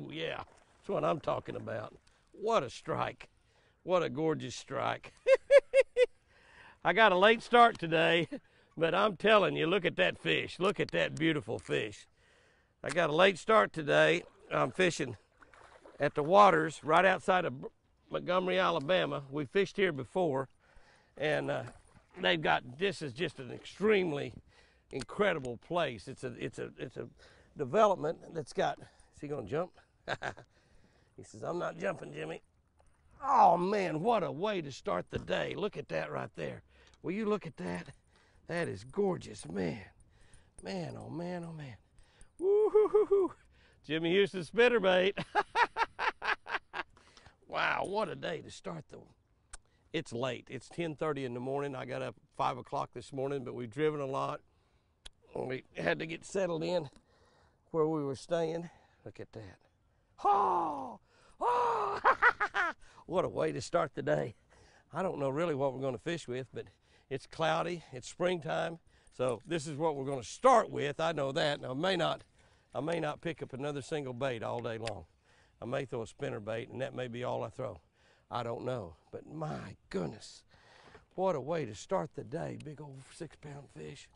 Ooh, yeah, that's what I'm talking about. What a strike. What a gorgeous strike. I got a late start today, but I'm telling you, look at that fish. Look at that beautiful fish. I got a late start today. I'm fishing at the waters right outside of Montgomery, Alabama. We fished here before, and they've got, this is just an extremely incredible place. It's a development that's got, is he gonna jump? He says, I'm not jumping, Jimmy. Oh man, what a way to start the day. Look at that right there. Will you look at that? That is gorgeous, man. Man, oh man, oh man. Woo-hoo-hoo-hoo. Jimmy Houston spinnerbait. Wow, what a day to start the, it's late. It's 10:30 in the morning. I got up at 5 o'clock this morning, but we've driven a lot. We had to get settled in where we were staying. Look at that. Oh, oh. What a way to start the day. I don't know really what we're going to fish with, but it's cloudy, it's springtime, so this is what we're going to start with. I know that. Now, I may not pick up another single bait all day long. I may throw a spinnerbait, and that may be all I throw. I don't know, but my goodness, what a way to start the day. Big old 6-pound fish.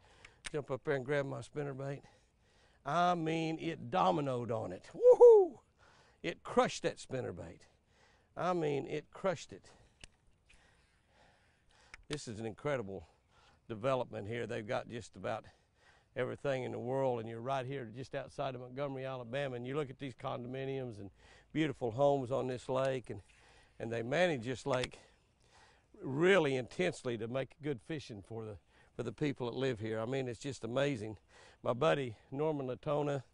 Jump up there and grab my spinnerbait. I mean, it dominoed on it. Woohoo! It crushed that spinnerbait. I mean, it crushed it. This is an incredible development here. They've got just about everything in the world, and you're right here just outside of Montgomery, Alabama, and you look at these condominiums and beautiful homes on this lake, and they manage this lake really intensely to make good fishing for the people that live here. I mean, it's just amazing. My buddy Norman Latona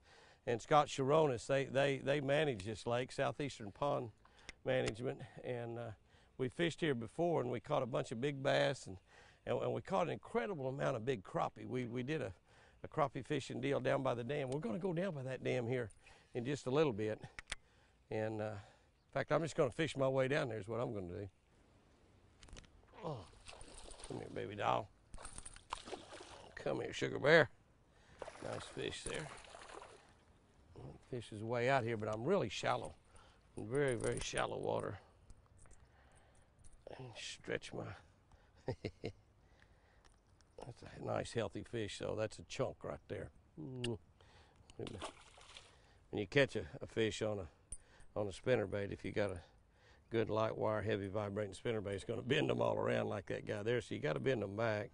and Scott Sharonis, they manage this lake, Southeastern Pond Management, and we fished here before, and we caught a bunch of big bass, and we caught an incredible amount of big crappie. We did a crappie fishing deal down by the dam. We're going to go down by that dam here in just a little bit, and in fact, I'm just going to fish my way down there is what I'm going to do. Oh, come here, baby doll. Come here, sugar bear. Nice fish there. Fish is way out here, but I'm really shallow. In very, very shallow water. And stretch my, that's a nice healthy fish, so that's a chunk right there. When you catch a fish on a spinnerbait, if you got a good light wire, heavy vibrating spinnerbait, it's gonna bend them all around like that guy there, so you gotta bend them back.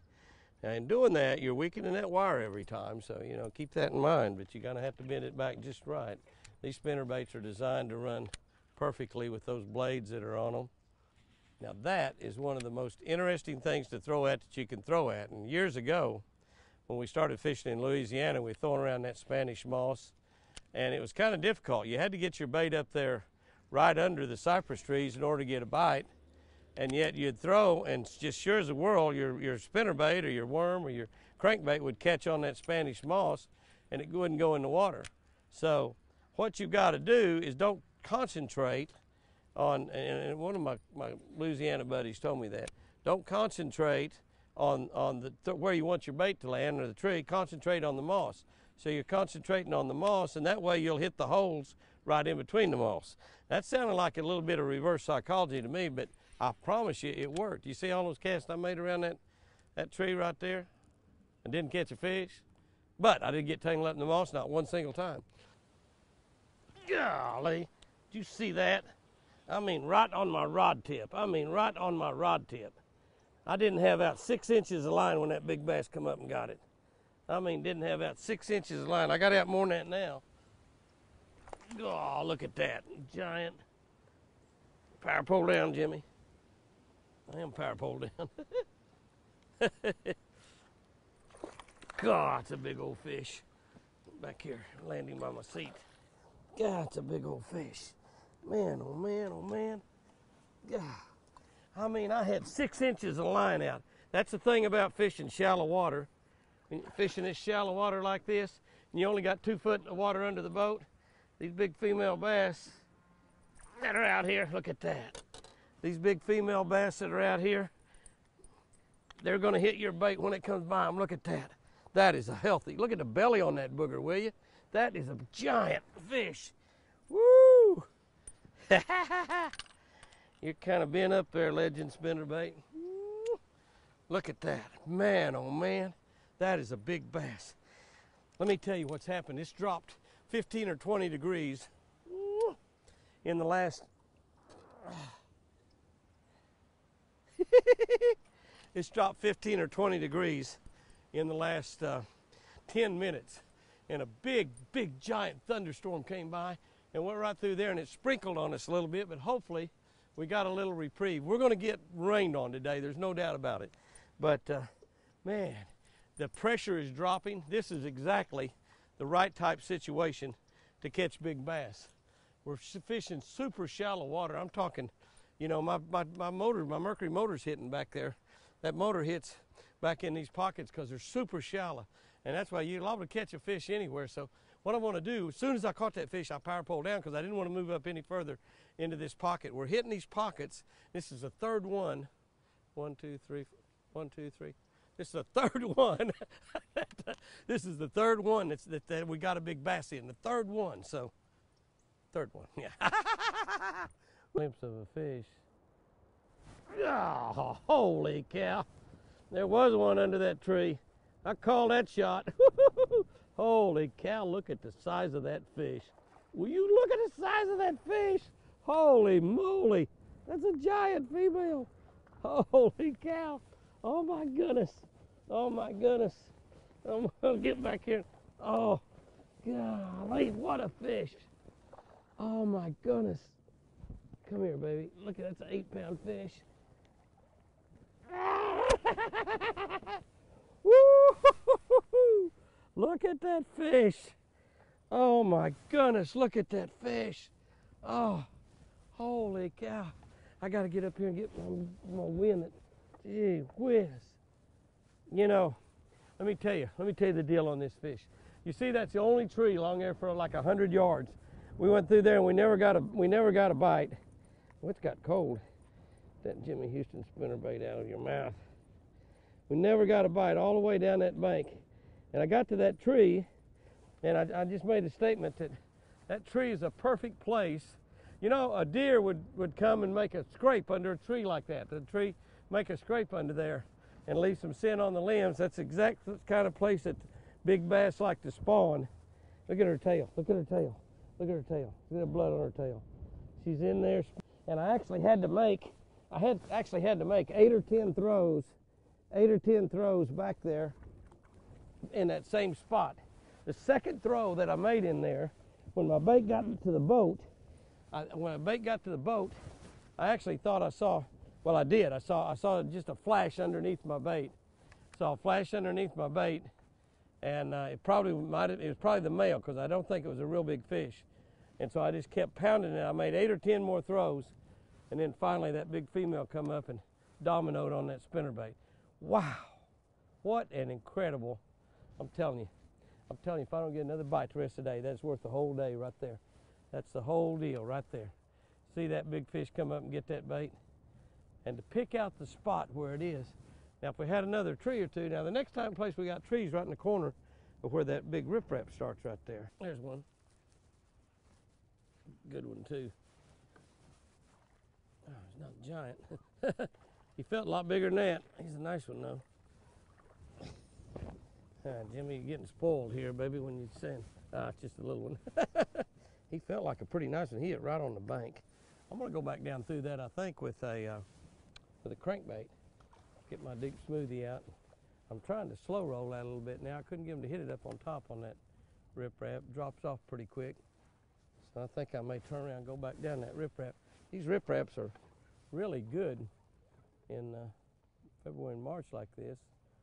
Now in doing that, you're weakening that wire every time, so you know, keep that in mind, but you're gonna have to bend it back just right. These spinnerbaits are designed to run perfectly with those blades that are on them. Now that is one of the most interesting things to throw at that you can throw at. And years ago, when we started fishing in Louisiana, we were throwing around that Spanish moss, and it was kind of difficult. You had to get your bait up there right under the cypress trees in order to get a bite, and yet you'd throw, and just sure as the world, your spinnerbait or your worm or your crankbait would catch on that Spanish moss, and it wouldn't go in the water. So what you've got to do is don't concentrate on, and one of my Louisiana buddies told me that, don't concentrate on where you want your bait to land or the tree, concentrate on the moss. So you're concentrating on the moss, and that way you'll hit the holes right in between the moss. That sounded like a little bit of reverse psychology to me, but I promise you it worked. You see all those casts I made around that tree right there? I didn't catch a fish, but I didn't get tangled up in the moss, not one single time. Golly, did you see that? I mean, right on my rod tip. I mean, right on my rod tip. I didn't have out 6 inches of line when that big bass come up and got it. I mean, didn't have out 6 inches of line. I got out more than that now. Oh, look at that, giant. Power pole down, Jimmy. I am power pole down. God, it's a big old fish. Back here, landing by my seat. God, it's a big old fish. Man, oh man, oh man. God. I mean, I had 6 inches of line out. That's the thing about fishing shallow water. When you're fishing this shallow water like this, and you only got 2 foot of water under the boat, these big female bass that are out here, look at that. These big female bass that are out here, they're gonna hit your bait when it comes by them. Look at that. That is a healthy, look at the belly on that booger, will you? That is a giant fish. Woo! You're kind of bent up there, legend spinnerbait. Look at that. Man, oh man, that is a big bass. Let me tell you what's happened. It's dropped 15 or 20 degrees in the last... It's dropped 15 or 20 degrees in the last 10 minutes. And a big, big, giant thunderstorm came by and went right through there, and it sprinkled on us a little bit, but hopefully we got a little reprieve. We're going to get rained on today. There's no doubt about it. But, man, the pressure is dropping. This is exactly the right type situation to catch big bass. We're fishing super shallow water. I'm talking, you know, my Mercury motor's hitting back there. That motor hits back in these pockets because they're super shallow. And that's why you're liable to catch a fish anywhere. So what I want to do, as soon as I caught that fish, I power pole down because I didn't want to move up any further into this pocket. We're hitting these pockets. This is the third one. 1, 2, 3, 1, 2, 3. This is the third one. This is the third one that we got a big bass in. The third one. So, third one. Yeah. Glimpse of a fish. Oh, holy cow. There was one under that tree. I called that shot. Holy cow, look at the size of that fish. Will you look at the size of that fish? Holy moly. That's a giant female. Holy cow. Oh my goodness. Oh my goodness. I'm gonna get back here. Oh, golly, what a fish. Oh my goodness. Come here, baby. Look at that's an 8-pound fish. Woo! Look at that fish. Oh my goodness, look at that fish. Oh, holy cow. I gotta get up here and get my wind it. Gee whiz. You know, let me tell you the deal on this fish. You see, that's the only tree along there for like 100 yards. We went through there and we never got a bite. Well, it's got cold. That Jimmy Houston spinnerbait out of your mouth. We never got a bite all the way down that bank. And I got to that tree, and I just made a statement that that tree is a perfect place. You know, a deer would come and make a scrape under a tree like that. The tree make a scrape under there and leave some scent on the limbs. That's exactly the kind of place that big bass like to spawn. Look at her tail. Look at her tail. Look at her tail. Look at the blood on her tail. She's in there, and I actually had to make 8 or 10 throws. 8 or 10 throws back there in that same spot. The second throw that I made in there, when my bait got to the boat, I actually thought I saw, well, I did. I saw just a flash underneath my bait. Saw a flash underneath my bait, and it was probably the male, because I don't think it was a real big fish. And so I just kept pounding it. I made 8 or 10 more throws, and then finally that big female come up and dominoed on that spinnerbait. Wow, what an incredible, I'm telling you, if I don't get another bite the rest of the day, that's worth the whole day right there. That's the whole deal right there. See that big fish come up and get that bait? And to pick out the spot where it is. Now, if we had another tree or two, now the next place we got trees right in the corner of where that big riprap starts right there. There's one. Good one, too. Oh, he's not giant. He felt a lot bigger than that. He's a nice one, though. Jimmy, you're getting spoiled here, baby, when you're saying, it's just a little one. He felt like a pretty nice one. He hit right on the bank. I'm going to go back down through that, I think, with a crankbait. Get my deep smoothie out. I'm trying to slow roll that a little bit now. I couldn't get him to hit it up on top on that riprap. Drops off pretty quick. So I think I may turn around and go back down that riprap. These ripraps are really good in February and March like this.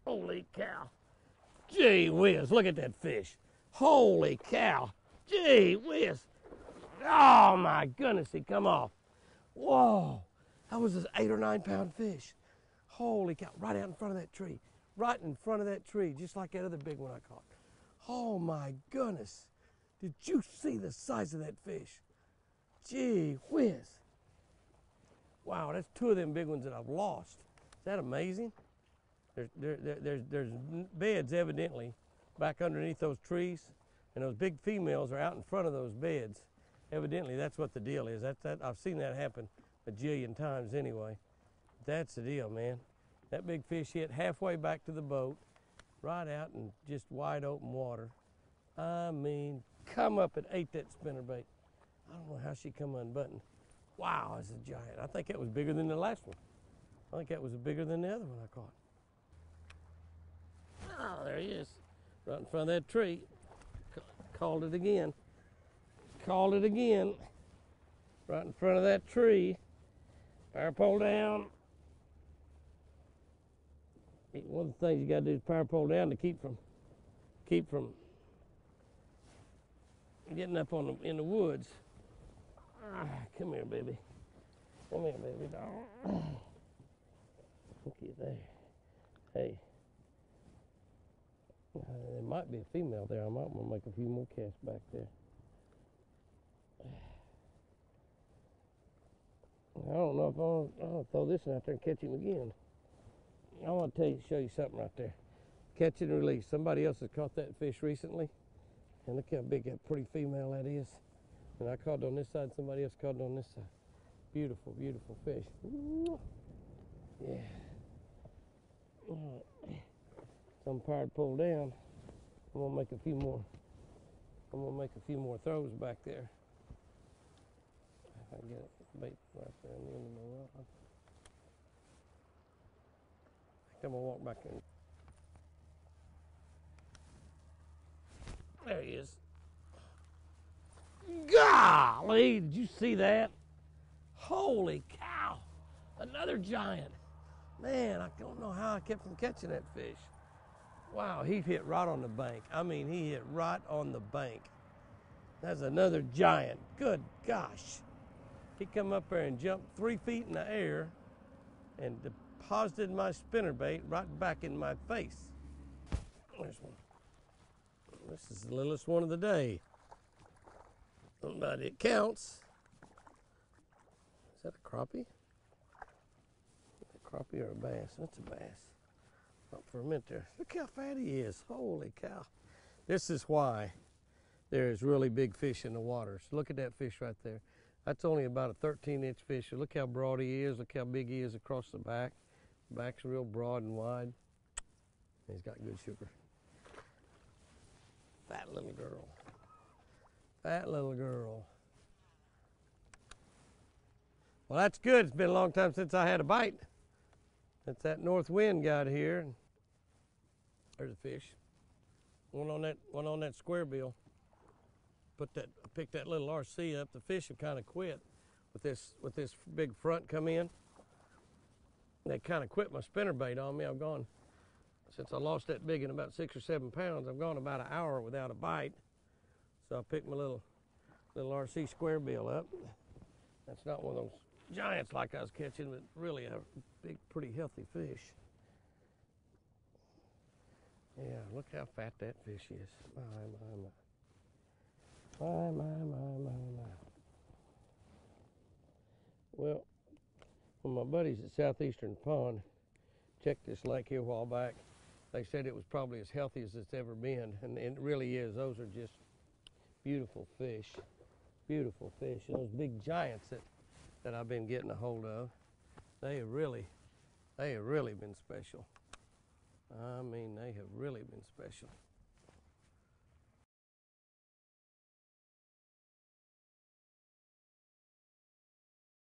Holy cow. Gee whiz, look at that fish. Holy cow. Gee whiz. Oh my goodness, he come off. Whoa, that was an 8 or 9 pound fish. Holy cow, right out in front of that tree. Right in front of that tree, just like that other big one I caught. Oh my goodness. Did you see the size of that fish? Gee whiz. Wow, that's 2 of them big ones that I've lost. Is that amazing? There's beds evidently back underneath those trees, and those big females are out in front of those beds. Evidently, that's what the deal is. I've seen that happen a jillion times anyway. That's the deal, man. That big fish hit halfway back to the boat, right out in just wide open water. I mean, come up and ate that spinnerbait. I don't know how she come unbuttoned. Wow, it's a giant. I think that was bigger than the last one. I think that was bigger than the other one I caught. Oh, there he is, right in front of that tree. Called it again. Called it again. Right in front of that tree. Power pole down. One of the things you got to do is power pole down to keep from getting up in the woods. Come here, baby. Come here, baby dog. Look at there. Hey. There might be a female there. I might want to make a few more casts back there. I don't know if I'll throw this one out there and catch him again. I want to show you something right there. Catch and release. Somebody else has caught that fish recently. And look how big that pretty female that is. And I caught it on this side, somebody else caught it on this side. Beautiful, beautiful fish. Yeah. All right. So I'm powered pulled down. I'm gonna make a few more throws back there. If I can get it bait right there in the end of my rod. I think I'm gonna walk back in. There he is. Golly, did you see that? Holy cow, another giant. Man, I don't know how I kept from catching that fish. Wow, he hit right on the bank. I mean, he hit right on the bank. That's another giant. Good gosh. He come up there and jumped 3 feet in the air and deposited my spinnerbait right back in my face. There's one. This is the littlest one of the day. But it counts. Is that a crappie? A crappie or a bass? That's a bass. Up for a minute there. Look how fat he is. Holy cow. This is why there's really big fish in the waters. Look at that fish right there. That's only about a 13-inch fish. So look how broad he is. Look how big he is across the back. The back's real broad and wide. He's got good sugar. Fat little girl. Fat little girl. Well, that's good. It's been a long time since I had a bite. Since that north wind got here. There's a fish. One on that square bill. Picked that little RC up. The fish have kind of quit with this big front come in. They kind of quit my spinnerbait on me. I've gone, since I lost that big in about 6 or 7 pounds, I've gone about an hour without a bite. So I picked my little RC square bill up. That's not one of those giants like I was catching, but really a big, pretty healthy fish. Yeah, look how fat that fish is. My. Well, when my buddies at Southeastern Pond checked this lake here a while back, they said it was probably as healthy as it's ever been, and it really is. Those are just beautiful fish. Beautiful fish. Those big giants that I've been getting a hold of, they have really been special. I mean, they have really been special.